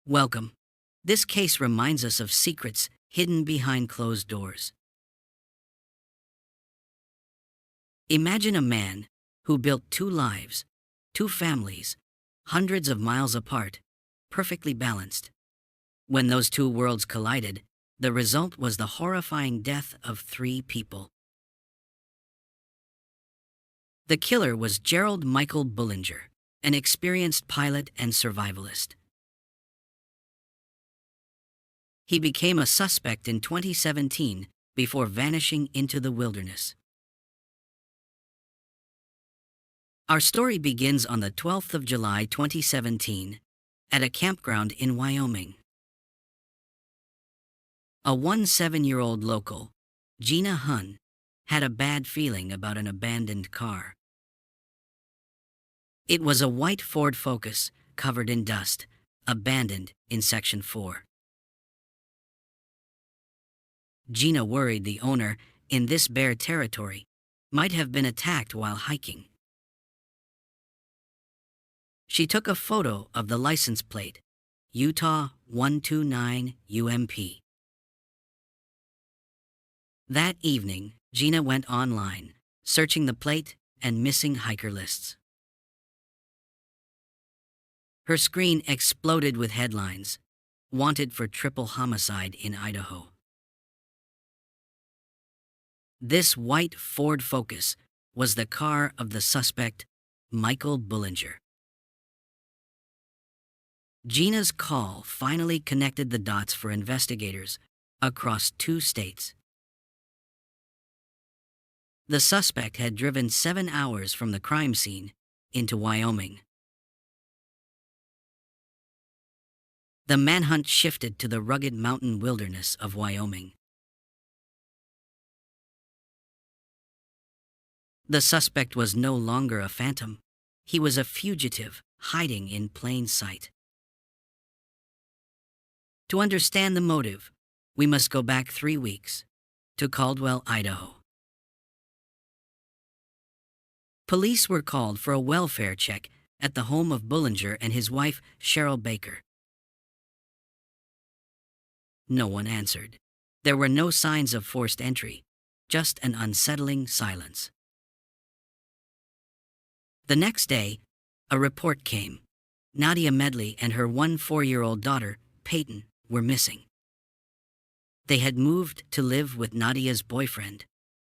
Welcome. This case reminds us of secrets hidden behind closed doors. Imagine a man who built two lives, two families, hundreds of miles apart, perfectly balanced. When those two worlds collided, the result was the horrifying death of three people. The killer was Gerald Michael Bullinger, an experienced pilot and survivalist. He became a suspect in 2017 before vanishing into the wilderness. Our story begins on the 12th of July 2017 at a campground in Wyoming. A 17-year-old local, Gina Hun, had a bad feeling about an abandoned car. It was a white Ford Focus covered in dust, abandoned in Section 4. Gina worried the owner, in this bare territory, might have been attacked while hiking. She took a photo of the license plate, Utah 129 UMP. That evening, Gina went online, searching the plate and missing hiker lists. Her screen exploded with headlines, "Wanted for triple homicide in Idaho." This white Ford Focus was the car of the suspect, Michael Bullinger. Gina's call finally connected the dots for investigators across 2 states. The suspect had driven 7 hours from the crime scene into Wyoming. The manhunt shifted to the rugged mountain wilderness of Wyoming. The suspect was no longer a phantom. He was a fugitive, hiding in plain sight. To understand the motive, we must go back 3 weeks, to Caldwell, Idaho. Police were called for a welfare check at the home of Bullinger and his wife, Cheryl Baker. No one answered. There were no signs of forced entry, just an unsettling silence. The next day, a report came. Nadia Medley and her 4-year-old daughter, Peyton, were missing. They had moved to live with Nadia's boyfriend,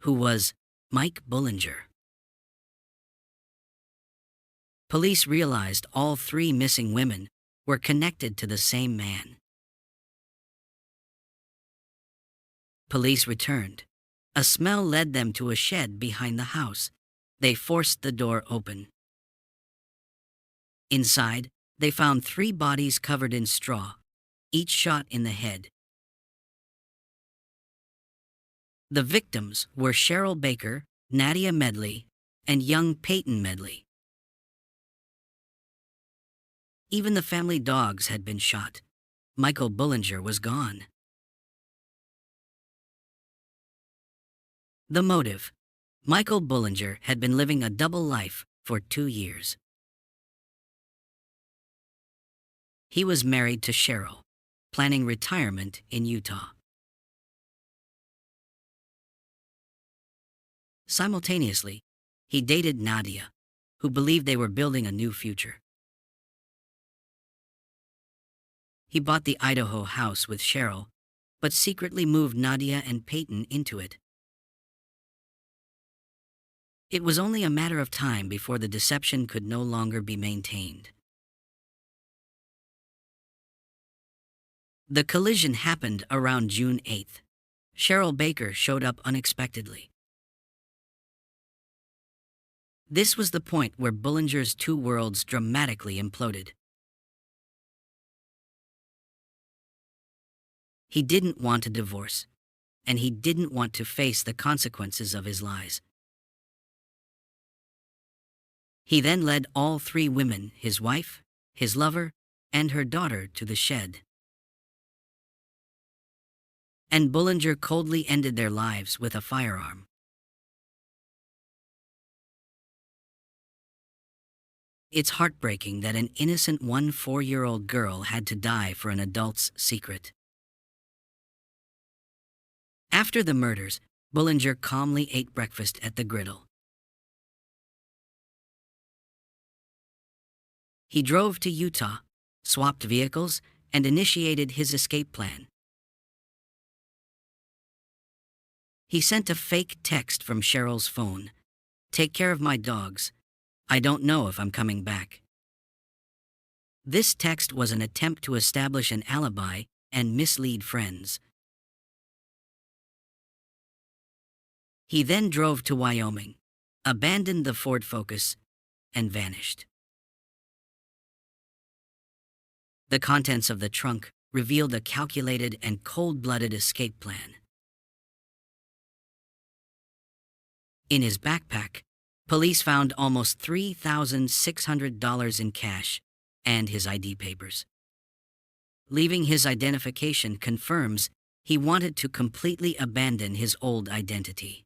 who was Mike Bullinger. Police realized all 3 missing women were connected to the same man. Police returned. A smell led them to a shed behind the house. They forced the door open. Inside, they found 3 bodies covered in straw, each shot in the head. The victims were Cheryl Baker, Nadia Medley, and young Peyton Medley. Even the family dogs had been shot. Michael Bullinger was gone. The motive: Michael Bullinger had been living a double life for 2 years. He was married to Cheryl, planning retirement in Utah. Simultaneously, he dated Nadia, who believed they were building a new future. He bought the Idaho house with Cheryl, but secretly moved Nadia and Peyton into it. It was only a matter of time before the deception could no longer be maintained. The collision happened around June 8th. Cheryl Baker showed up unexpectedly. This was the point where Bullinger's 2 worlds dramatically imploded. He didn't want a divorce, and he didn't want to face the consequences of his lies. He then led all 3 women, his wife, his lover, and her daughter, to the shed. And Bullinger coldly ended their lives with a firearm. It's heartbreaking that an innocent 4-year-old girl had to die for an adult's secret. After the murders, Bullinger calmly ate breakfast at the griddle. He drove to Utah, swapped vehicles, and initiated his escape plan. He sent a fake text from Cheryl's phone. "Take care of my dogs. I don't know if I'm coming back." This text was an attempt to establish an alibi and mislead friends. He then drove to Wyoming, abandoned the Ford Focus, and vanished. The contents of the trunk revealed a calculated and cold-blooded escape plan. In his backpack, police found almost $3,600 in cash and his ID papers. Leaving his identification confirms he wanted to completely abandon his old identity.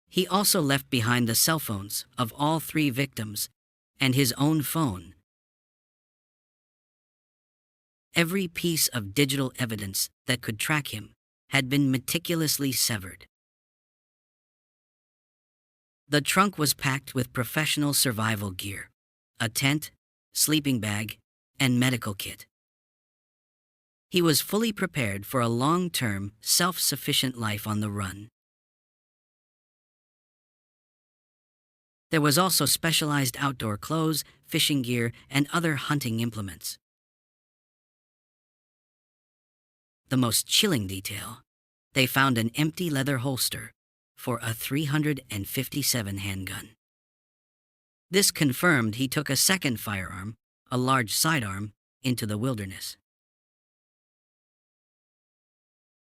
He also left behind the cell phones of all 3 victims and his own phone. Every piece of digital evidence that could track him had been meticulously severed. The trunk was packed with professional survival gear, a tent, sleeping bag, and medical kit. He was fully prepared for a long-term, self-sufficient life on the run. There was also specialized outdoor clothes, fishing gear, and other hunting implements. The most chilling detail: they found an empty leather holster for a .357 handgun. This confirmed he took a second firearm, a large sidearm, into the wilderness.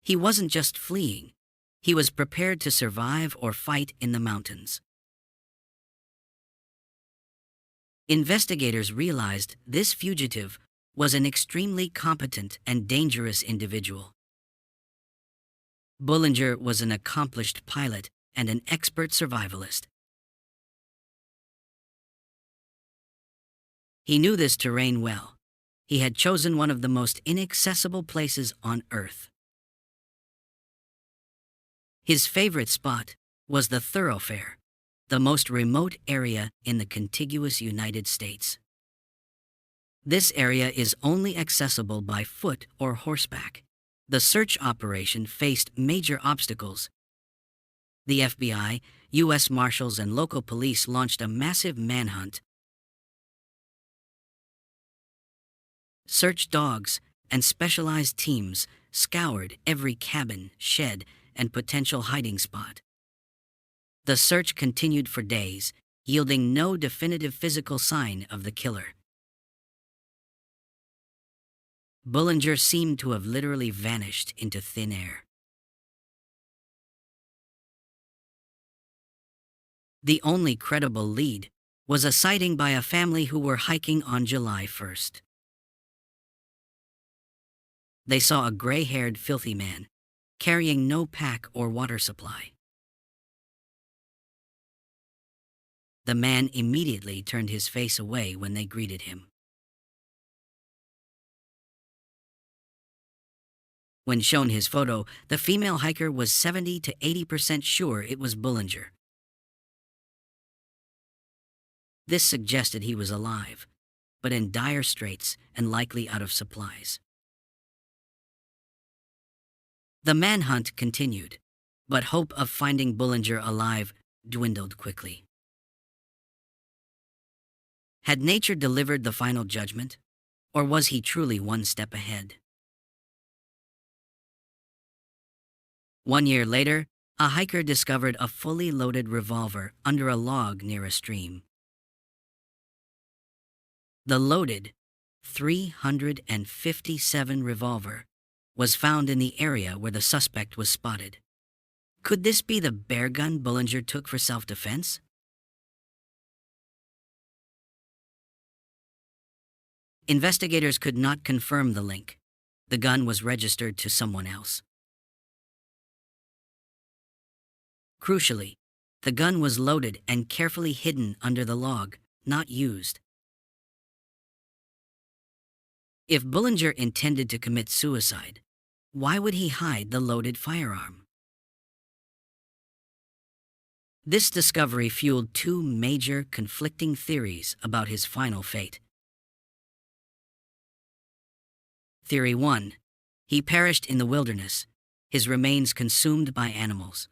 He wasn't just fleeing, he was prepared to survive or fight in the mountains. Investigators realized this fugitive was an extremely competent and dangerous individual. Bullinger was an accomplished pilot and an expert survivalist. He knew this terrain well. He had chosen one of the most inaccessible places on Earth. His favorite spot was the thoroughfare, the most remote area in the contiguous United States. This area is only accessible by foot or horseback. The search operation faced major obstacles. The FBI, U.S. Marshals, and local police launched a massive manhunt. Search dogs and specialized teams scoured every cabin, shed, and potential hiding spot. The search continued for days, yielding no definitive physical sign of the killer. Bullinger seemed to have literally vanished into thin air. The only credible lead was a sighting by a family who were hiking on July 1st. They saw a gray-haired, filthy man, carrying no pack or water supply. The man immediately turned his face away when they greeted him. When shown his photo, the female hiker was 70 to 80% sure it was Bullinger. This suggested he was alive, but in dire straits and likely out of supplies. The manhunt continued, but hope of finding Bullinger alive dwindled quickly. Had nature delivered the final judgment, or was he truly one step ahead? 1 year later, a hiker discovered a fully loaded revolver under a log near a stream. The loaded .357 revolver was found in the area where the suspect was spotted. Could this be the bear gun Bullinger took for self-defense? Investigators could not confirm the link. The gun was registered to someone else. Crucially, The gun was loaded and carefully hidden under the log, not used. If Bullinger intended to commit suicide, why would he hide the loaded firearm? This discovery fueled two major conflicting theories about his final fate. Theory 1. He perished in the wilderness, his remains consumed by animals.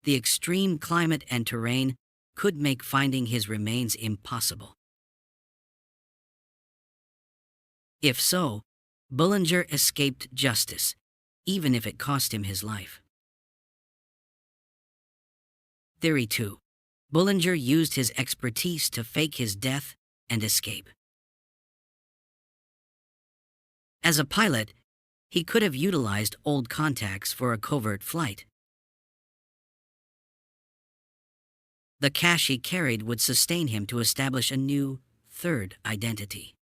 The extreme climate and terrain could make finding his remains impossible. If so, Bullinger escaped justice, even if it cost him his life. Theory 2. Bullinger used his expertise to fake his death and escape. As a pilot, he could have utilized old contacts for a covert flight. The cash he carried would sustain him to establish a new, third identity.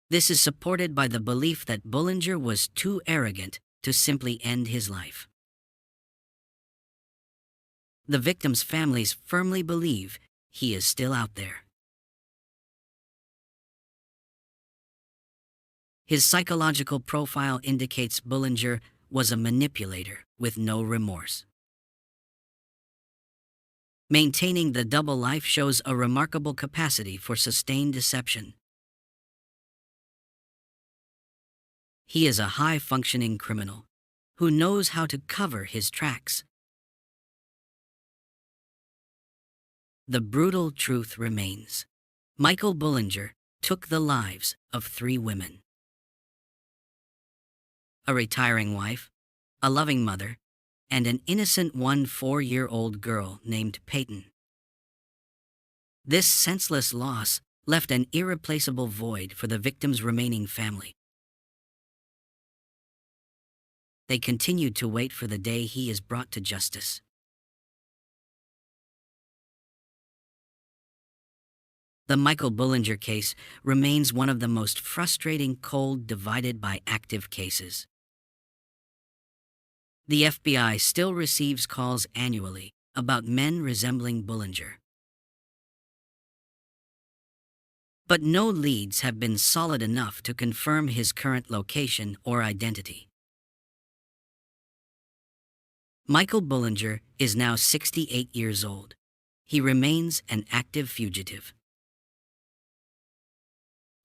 This is supported by the belief that Bullinger was too arrogant to simply end his life. The victims' families firmly believe he is still out there. His psychological profile indicates Bullinger was a manipulator with no remorse. Maintaining the double life shows a remarkable capacity for sustained deception. He is a high-functioning criminal who knows how to cover his tracks. The brutal truth remains. Michael Bullinger took the lives of 3 women. A retiring wife, a loving mother, and an innocent 4-year-old girl named Peyton. This senseless loss left an irreplaceable void for the victim's remaining family. They continued to wait for the day he is brought to justice. The Michael Bullinger case remains one of the most frustrating cold divided by active cases. The FBI still receives calls annually about men resembling Bullinger. But no leads have been solid enough to confirm his current location or identity. Michael Bullinger is now 68 years old. He remains an active fugitive.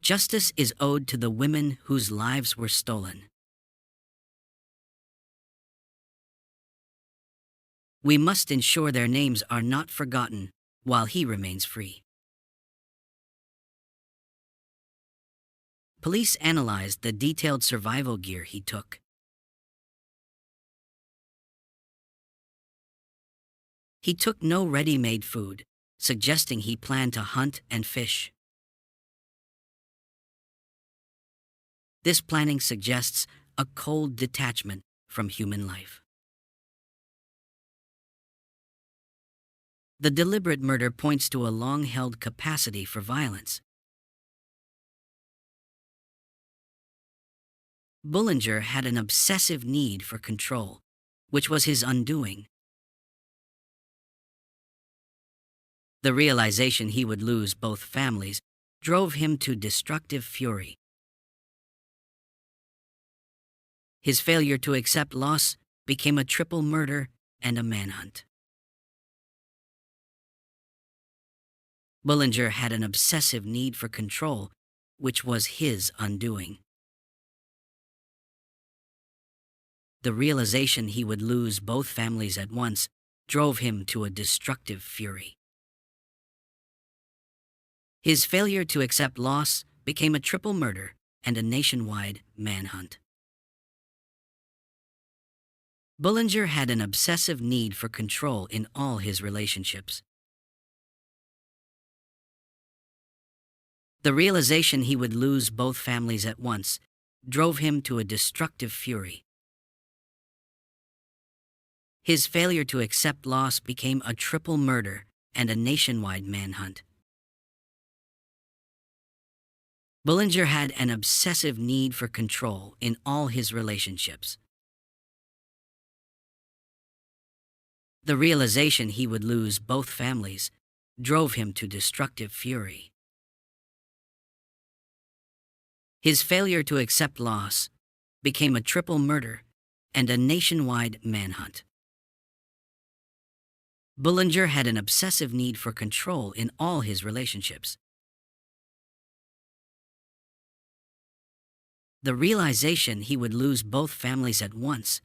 Justice is owed to the women whose lives were stolen. We must ensure their names are not forgotten while he remains free. Police analyzed the detailed survival gear he took. He took no ready-made food, suggesting he planned to hunt and fish. This planning suggests a cold detachment from human life. The deliberate murder points to a long-held capacity for violence. Bullinger had an obsessive need for control, which was his undoing. The realization he would lose both families drove him to destructive fury. His failure to accept loss became a triple murder and a manhunt. Bullinger had an obsessive need for control, which was his undoing. The realization he would lose both families at once drove him to a destructive fury. His failure to accept loss became a triple murder and a nationwide manhunt. Bullinger had an obsessive need for control in all his relationships. The realization he would lose both families at once drove him to a destructive fury. His failure to accept loss became a triple murder and a nationwide manhunt. Bullinger had an obsessive need for control in all his relationships. The realization he would lose both families drove him to destructive fury. His failure to accept loss became a triple murder and a nationwide manhunt. Bullinger had an obsessive need for control in all his relationships. The realization he would lose both families at once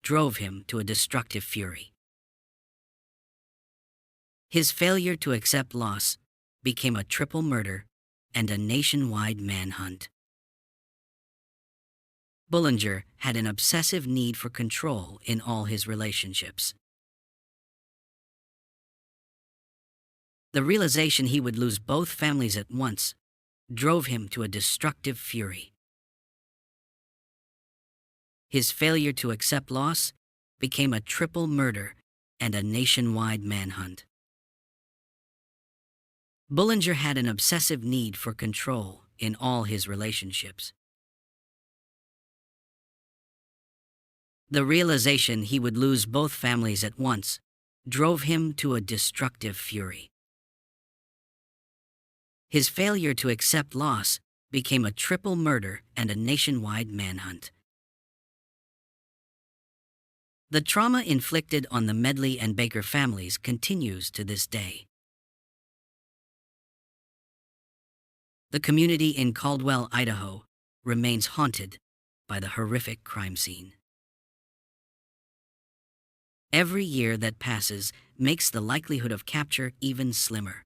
drove him to a destructive fury. His failure to accept loss became a triple murder and a nationwide manhunt. Bullinger had an obsessive need for control in all his relationships. The realization he would lose both families at once drove him to a destructive fury. His failure to accept loss became a triple murder and a nationwide manhunt. Bullinger had an obsessive need for control in all his relationships. The realization he would lose both families at once drove him to a destructive fury. His failure to accept loss became a triple murder and a nationwide manhunt. The trauma inflicted on the Medley and Baker families continues to this day. The community in Caldwell, Idaho, remains haunted by the horrific crime scene. Every year that passes makes the likelihood of capture even slimmer.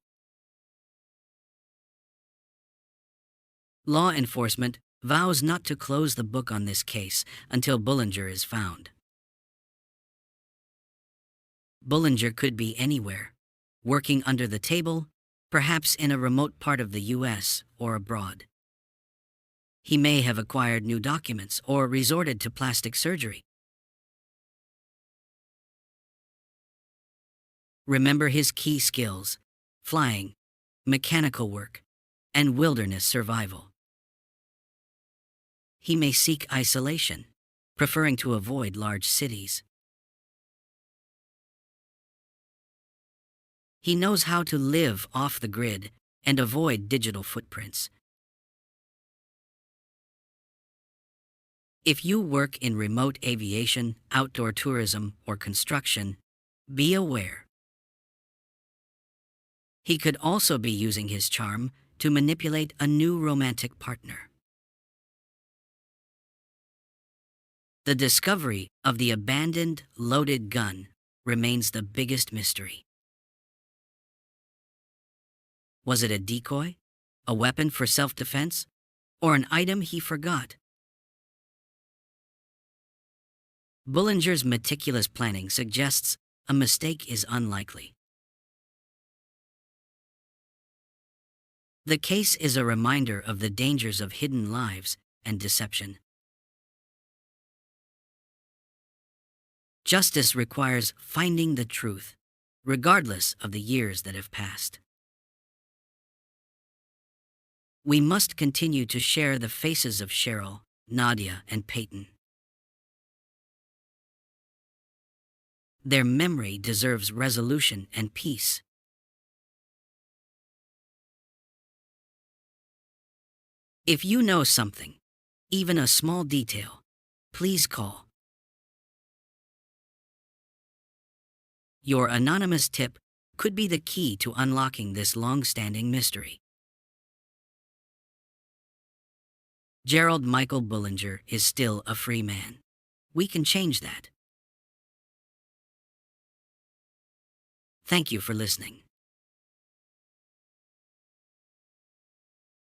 Law enforcement vows not to close the book on this case until Bullinger is found. Bullinger could be anywhere, working under the table, perhaps in a remote part of the U.S. or abroad. He may have acquired new documents or resorted to plastic surgery. Remember his key skills: flying, mechanical work, and wilderness survival. He may seek isolation, preferring to avoid large cities. He knows how to live off the grid and avoid digital footprints. If you work in remote aviation, outdoor tourism, or construction, be aware. He could also be using his charm to manipulate a new romantic partner. The discovery of the abandoned, loaded gun remains the biggest mystery. Was it a decoy, a weapon for self-defense, or an item he forgot? Bullinger's meticulous planning suggests a mistake is unlikely. The case is a reminder of the dangers of hidden lives and deception. Justice requires finding the truth, regardless of the years that have passed. We must continue to share the faces of Cheryl, Nadia, and Peyton. Their memory deserves resolution and peace. If you know something, even a small detail, please call. Your anonymous tip could be the key to unlocking this long-standing mystery. Gerald Michael Bullinger is still a free man. We can change that. Thank you for listening.